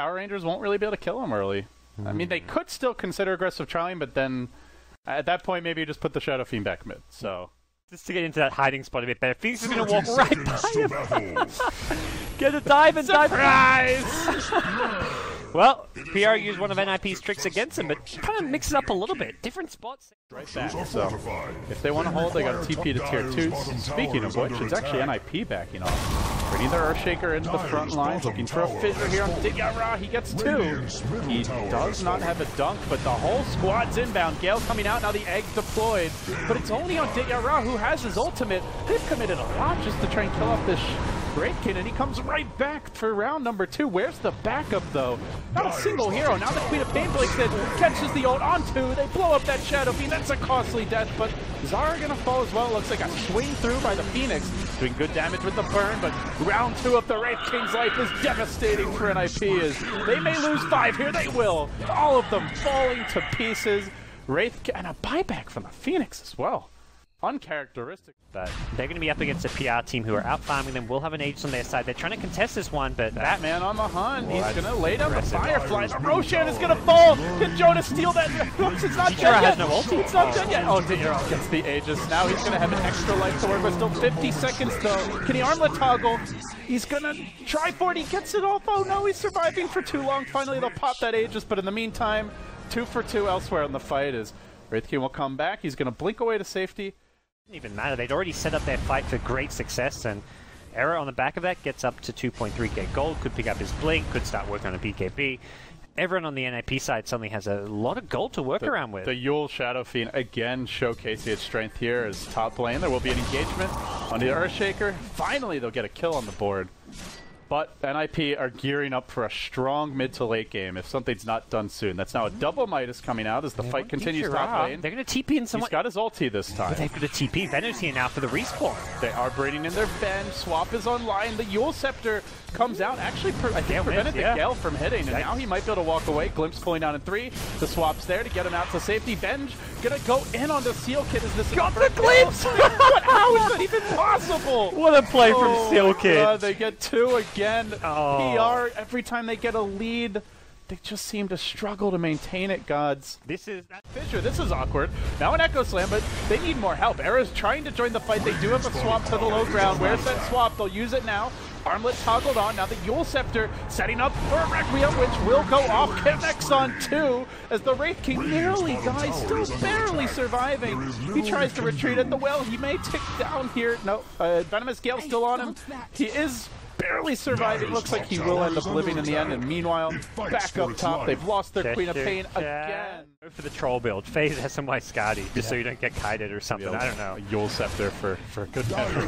PowerRangers won't really be able to kill him early. I mean, they could still consider aggressive trying, but then at that point, maybe you just put the Shadow Fiend back mid. So just to get into that hiding spot a bit better, Phoenix is going to walk right by him. Get a dive and surprise! Well, PR used one of NIP's tricks against him, but kind of mix it up a little bit. Different spots. Right back. So if they want to hold, they got a TP to tier 2. Speaking of which, it's actually NIP backing off. Bringing their Earthshaker into the front line, looking for a fissure here on Ditya-Ra. He gets 2. He does not have a dunk, but the whole squad's inbound. Gale coming out, now the egg deployed. But it's only on Ditya-Ra who has his ultimate. They've committed a lot just to try and kill off this Wraith, and he comes right back for round number 2. Where's the backup, though? Not a single hero. Now the Queen of Pain breaks in, catches the ult onto. They blow up that Shadow Fiend. That's a costly death, but Zara gonna fall as well. Looks like a swing through by the Phoenix. Doing good damage with the burn, but round 2 of the Wraith King's life is devastating for NIP. As they may lose 5 here. They will. All of them falling to pieces. Wraith, and a buyback from the Phoenix as well. Uncharacteristic. But they're going to be up against a PR team who are out farming them, will have an Aegis on their side. They're trying to contest this one, but Batman on the hunt. He's going to lay down the Firefly. The Roshan is going to fall. Can Jonas steal that? Oops, it's not dead yet. Has no ulti. It's not dead yet. Oh, Ditya-Ra gets the Aegis. Now he's going to have an extra life to work with. Still 50 seconds, though. Can he armlet toggle? He's going to try for it. He gets it off. Oh, no, he's surviving for too long. Finally, they'll pop that Aegis, but in the meantime, 2 for 2 elsewhere in the fight as Wraith King will come back. He's going to blink away to safety. Even matter. They'd already set up their fight for great success, and Error on the back of that gets up to 2.3k gold, could pick up his blink, could start working on a BKB. Everyone on the NIP side suddenly has a lot of gold to work around with. The Yule Shadow Fiend again showcasing its strength here as top lane. There will be an engagement on the Earthshaker. Finally, they'll get a kill on the board. But NIP are gearing up for a strong mid to late game if something's not done soon. That's now a double Midas coming out as the fight continues top lane. They're going to TP in someone. He's got his ulti this time. But they've got a TP. Venom's here now for the respawn. They are bringing in their Ven. Swap is online. The Yule Scepter comes out. Actually, I think prevented the Gale from hitting. And now he might be able to walk away. Glimpse pulling down in 3. The swap's there to get him out to safety. Venge going to go in on the Sealkid. Is this got the Glimpse? But how is that even possible? What a play from Sealkid. They get 2 again. Oh. PR, every time they get a lead, they just seem to struggle to maintain it, gods. This is that Fisher, this is awkward. Now an Echo Slam, but they need more help. Era's trying to join the fight. They do have a swap to the low ground. Where's that swap? They'll use it now. Armlet toggled on. Now the Yule Scepter setting up for a Requiem, which will go off. Connects on 2 as the Wraith King nearly dies, still barely surviving. He tries to retreat at the well. He may tick down here. No, Venomous Gale still on him. He is barely surviving. Looks like he will end up living in the end. And meanwhile, back up top, they've lost their Queen of Pain again. Go for the troll build. FaZe has some Wyscati, just so you don't get kited or something. I don't know. Yule Scepter for good measure.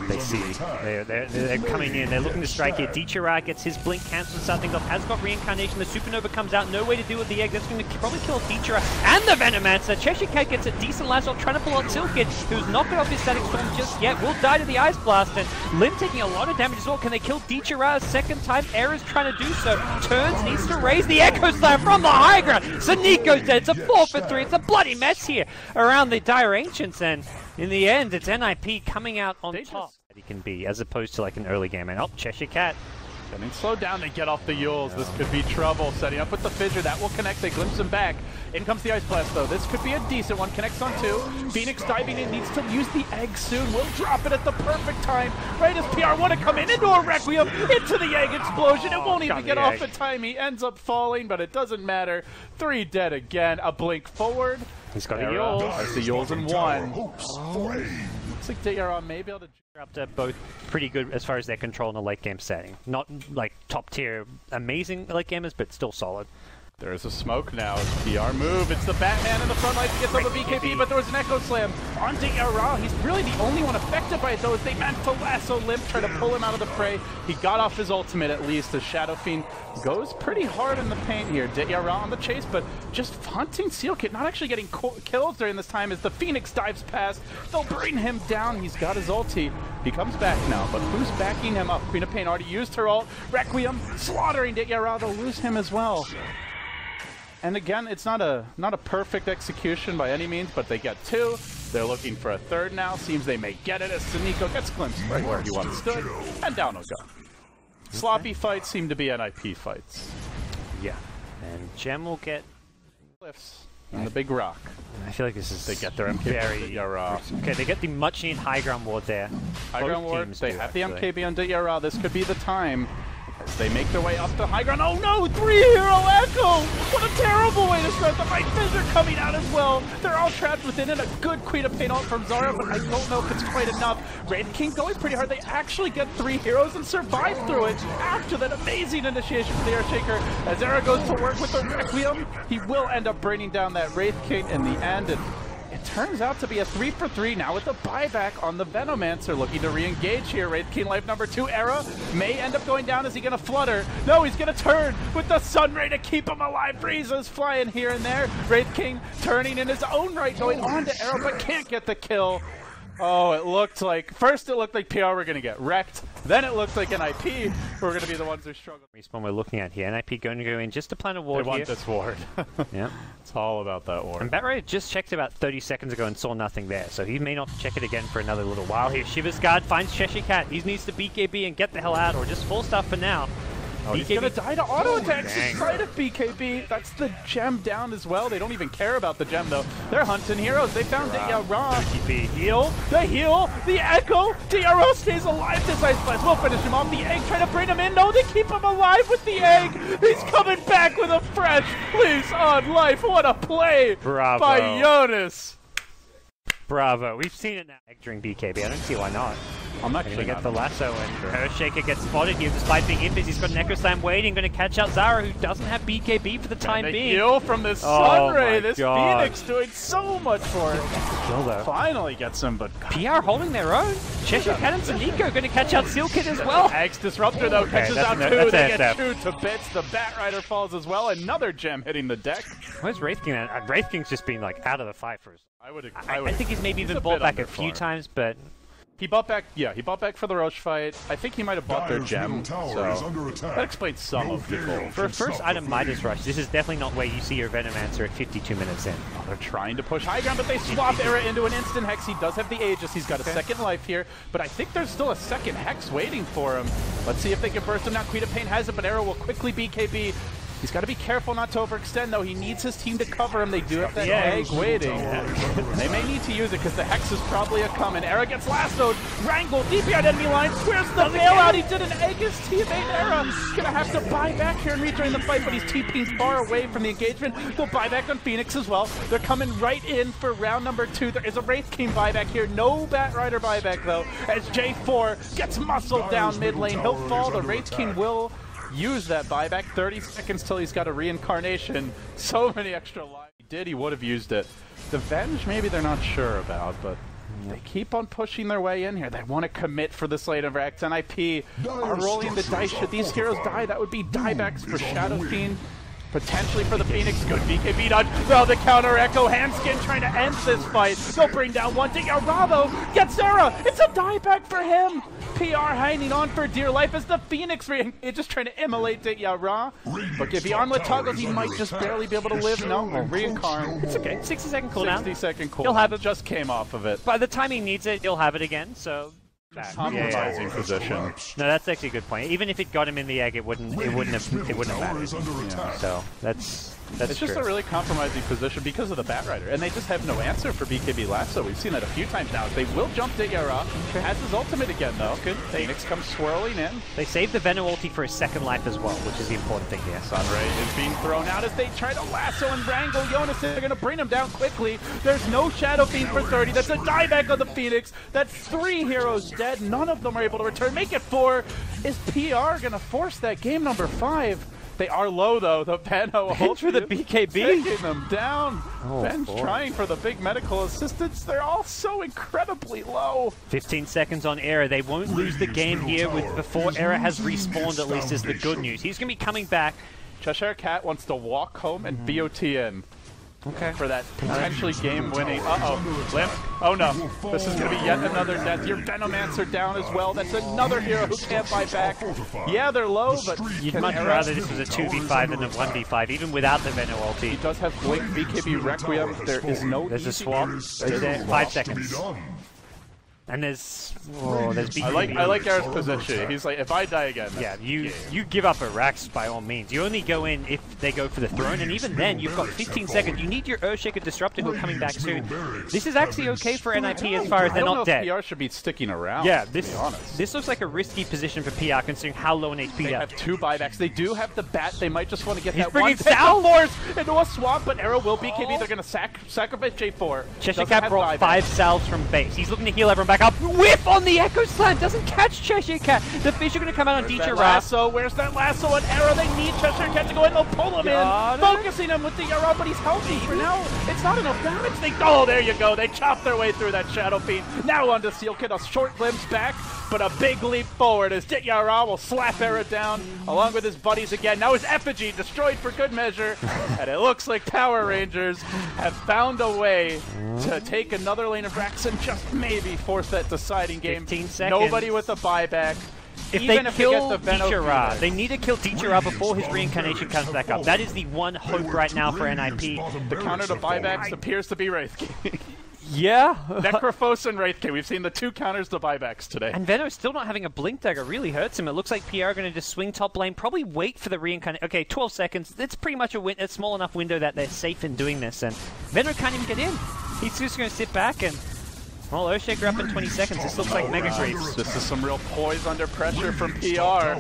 They see. They're coming in. They're looking to strike here. Ditya-Ra gets his blink cancelled, starting off. Has got Reincarnation. The Supernova comes out. No way to deal with the egg. That's going to probably kill Ditya-Ra and the Venomancer. chshrct gets a decent last shot, trying to pull out Sealkid, who's not got off his static storm just yet. Will die to the Ice Blast. And Lim taking a lot of damage as well. Can they kill Ditya-Ra a second time? Era's trying to do so. Turns, needs to raise the Echo Slam from the high ground. SoNNeikO's dead. It's a 4 for 3. It's a bloody mess here around the Dire Ancients, and in the end, it's NIP coming out on top. He can be, as opposed to like an early game. And chshrct. Getting slowed down, they get off the Yules. This could be trouble. Setting up with the Fissure, that will connect. They glimpse him back. In comes the Ice Blast, though. This could be a decent one. Connects on 2. Phoenix diving in, needs to use the egg soon. Will drop it at the perfect time. Right as PR want to come in into a Requiem, into the egg explosion. It won't even get off in time. He ends up falling, but it doesn't matter. 3 dead again. A blink forward. He's got the Yules. There's the Yules in 1. Looks like Ditya-Ra may be able to... Disruptor, both pretty good as far as their control in a late game setting. Not like top tier amazing late gamers, but still solid. There's a smoke now. It's PR move. It's the Batman in the front line to get on the BKB, but there was an Echo Slam on Ditya-Ra. He's really the only one affected by it, though, as they meant to lasso Limp, try to pull him out of the fray. He got off his ultimate, at least, as Shadow Fiend goes pretty hard in the paint here. Ditya-Ra on the chase, but just hunting Sealkid, not actually getting kills during this time as the Phoenix dives past. They'll bring him down. He's got his ulti. He comes back now, but who's backing him up? Queen of Pain already used her ult. Requiem slaughtering Ditya-Ra. They'll lose him as well. And again, it's not a perfect execution by any means, but they get 2. They're looking for a 3rd now. Seems they may get it as SoNNeikO gets glimpsed right where he once stood, and down he'll go. Sloppy fights seem to be NIP fights. Yeah. And Gem will get... Cliffs and the big rock. I feel like this is... They get their MKB. Ditya-Ra. Okay, they get the much needed high ground ward there. High ground ward, they have the MKB on Ditya-Ra. This could be the time as they make their way up to high ground. Oh no, 3-hero Echo! What a terrible way to start. The Right Fizzer coming out as well. They're all trapped within it. A good Queen of Pain ult from Zara, but I don't know if it's quite enough. Wraith King going pretty hard. They actually get 3 heroes and survive through it after that amazing initiation for the Earthshaker. As Zara goes to work with the Requiem, he will end up bringing down that Wraith King in the end. And it turns out to be a 3-for-3 now with the buyback on the Venomancer, looking to re-engage here. Wraith King life number 2, Era may end up going down. Is he going to flutter? No, he's going to turn with the Sun Ray to keep him alive. Breezes flying here and there. Wraith King turning in his own right, going on to Era, but can't get the kill. Oh, it looked like, first it looked like PR were going to get wrecked, then it looked like NIP were going to be the ones who struggled. Respawn we're looking at here, NIP going to go in just to plant a ward here. They want this ward. Yeah. It's all about that ward. And Batrider just checked about 30 seconds ago and saw nothing there, so he may not check it again for another little while here. Shiver's Guard finds chshrct. He needs to BKB and get the hell out, or just full stuff for now. Oh, he's gonna die to auto attacks inside of BKB. That's the gem down as well. They don't even care about the gem though. They're hunting heroes. They found Ditya-Ra. Heal. The heal. The echo. Ditya-Ra stays alive. This Ice Blast will finish him off. The egg trying to bring him in. No, they keep him alive with the egg. He's coming back with a fresh lease on life. What a play by Jonas. Bravo. We've seen it now. Egg during BKB. I don't see why not. I'm not going to get the lasso, and Earthshaker gets spotted here despite being impis. He's got an Echo Slam waiting, going to catch out Zara, who doesn't have BKB for the time being. Heal from this Sun Ray. This Phoenix doing so much for it. Finally gets him, but PR holding their own. chshrct and SoNNeikO going to catch out Sealkid as well. Eggs Disruptor though catches out 2. They get chewed to bits. The Batrider falls as well. Another gem hitting the deck. Where's Wraith King? Wraith King's just been like out of the fight for us. I think he's maybe even bought back a few times, but he bought back. Yeah, he bought back for the Roche fight. I think he might have bought their gem. So that explains some of the goal. For a first item Midas Rush, this is definitely not where you see your Venomancer at 52 minutes in. Oh, they're trying to push high ground, but they swap Era into an instant Hex. He does have the Aegis. He's got a second life here, but I think there's still a second Hex waiting for him. Let's see if they can burst him now. Queen of Pain has it, but Era will quickly BKB. He's got to be careful not to overextend, though. He needs his team to cover him. They do have that egg waiting. They may need to use it because the Hex is probably a coming. Era gets lassoed. Wrangled deep behind enemy lines. Where's the bailout? He didn't egg his teammate. Era gonna have to buy back here and rejoin the fight, but he's TPing far away from the engagement. They'll buy back on Phoenix as well. They're coming right in for round number 2. There is a Wraith King buyback here. No Batrider buyback, though, as J4 gets muscled down mid lane. He'll fall. The Wraith King will use that buyback. 30 seconds till he's got a reincarnation. So many extra lives. He would have used it. The Venge, maybe they're not sure about, but they keep on pushing their way in here. They want to commit for this late of X. NIP are rolling the dice. Should these heroes die, that would be diebacks for Shadow Fiend. Potentially for the Phoenix. Good BKB dodge. Well, the counter echo. Handsken trying to end this fight. They'll bring down one. Ditya-Ra though gets Zara. It's a dieback for him. PR hanging on for dear life as the Phoenix re-engages, trying to immolate Ditya-Ra. But if the armlet toggles, he might just barely be able to live. No, reincarn. It's okay. 60-second cooldown. 60-second cooldown. He'll have it. Just came off of it. By the time he needs it, he'll have it again. So. Compromising position. No, that's actually a good point. Even if it got him in the egg, it wouldn't have mattered. Yeah. So that's it's just a really compromising position because of the Batrider, and they just have no answer for BKB lasso. We've seen that a few times now. They will jump Ditya-Ra. Has his ultimate again though. Good. Phoenix comes swirling in. They save the Veno ulti for his second life as well, which is the important thing here. Sun Ray is being thrown out as they try to lasso and wrangle Jonas. They're going to bring him down quickly. There's no Shadow Fiend for 30. That's a dieback on the Phoenix. That's 3 heroes dead. None of them are able to return. Make it 4. Is PR going to force that game number 5? They are low, though. The Veno ult for the BKB. Taking them down. Ben's trying for the big medical assistance. They're all so incredibly low. 15 seconds on Era. They won't lose the game here before Era has respawned, at least, is the good news. He's going to be coming back. chshrct wants to walk home and BOT in. Okay. For that potentially game-winning. Limp. Oh no. This is going to be yet another death. Your Venomancer down as well. That's another hero who can't buy back. Yeah, they're low, but you'd much rather this was a 2v5 than a 1v5, even without the Veno ulti. He does have Blink, BKB, Requiem. There is no. There's a swap. Right there. 5 seconds. And there's I like Ara's position. He's like, if I die again, yeah, you give up a Rax by all means. You only go in if they go for the throne, and even then, you've got 15 seconds. You need your Earthshaker Disruptor who are coming back soon. This is actually okay for NIP as far as they're not dead. PR should be sticking around. Yeah, to be honest. This looks like a risky position for PR considering how low an HP they have. 2 buybacks. They do have the bat. They might just want to get that one Sal force into a swamp, but Arrow will BKB. They're going to sacrifice J4. chshrct brought 5 salves from base. He's looking to heal everyone back up. Whiff on the Echo Slam. Doesn't catch chshrct. The fish are going to come out on Ditya-Ra. Lasso. Where's that lasso and Arrow? They need chshrct to go in. They'll pull him in. Focusing him with Ditya-Ra, but he's healthy for now. It's not enough damage. Oh, there you go. They chop their way through that Shadow Fiend. Now onto Sealkid. A short glimpse back, but a big leap forward as Ditya-Ra will slap Arrow down along with his buddies again. Now his effigy destroyed for good measure, and it looks like Power Rangers have found a way to take another lane of Rax and just maybe force that deciding game. 15 seconds. Nobody with a buyback. If they kill Ditya-Ra, they need to kill Ditya-Ra before his reincarnation comes back up. That is the one hope right now for NIP. The counter to buybacks appears to be Wraith King. Yeah. Necrophos and Wraith King. We've seen the 2 counters to buybacks today. And Veno still not having a Blink Dagger really hurts him. It looks like PR are going to just swing top lane, probably wait for the reincarnation. Okay, 12 seconds. It's pretty much a small enough window that they're safe in doing this. And Veno can't even get in. He's just going to sit back and... Well, Earthshaker up in 20 seconds. This looks like Mega Creeps. This is some real poise under pressure from PR.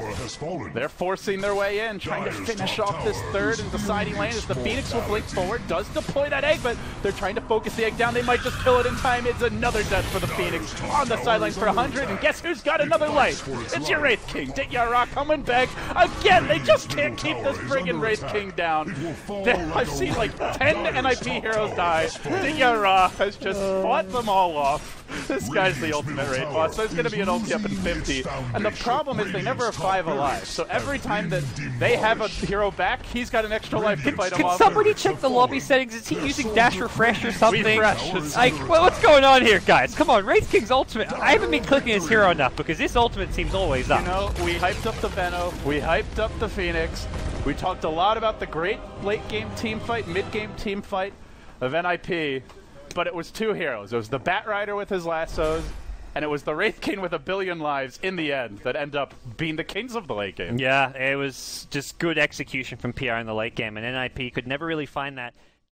They're forcing their way in, trying to finish off this third and deciding lane as the Phoenix will blink forward, does deploy that egg, but they're trying to focus the egg down. They might just kill it in time. It's another death for the Phoenix on the sidelines for 100, and guess who's got another life? It's your Wraith King. Ditya-Ra coming back again. They just can't keep this friggin' Wraith King down. I've seen like 10 NIP heroes die. Ditya-Ra has just fought them all off. This guy's the ultimate raid boss. There's going to be an ulti up in 50. And the problem is they never have 5 alive. So every time that they have a hero back, he's got an extra life to fight him off. Can somebody check the lobby settings? Is he using dash refresh or something? Refresh. Like, well, what's going on here, guys? Come on, Wraith King's ultimate. I haven't been clicking his hero enough because this ultimate seems always up. You know, we hyped up the Veno. We hyped up the Phoenix. We talked a lot about the great late-game team fight, mid-game team fight of NIP. But it was 2 heroes. It was the Batrider with his lassos, and it was the Wraith King with 1 billion lives in the end that end up being the kings of the late game. Yeah, it was just good execution from PR in the late game, and NIP could never really find that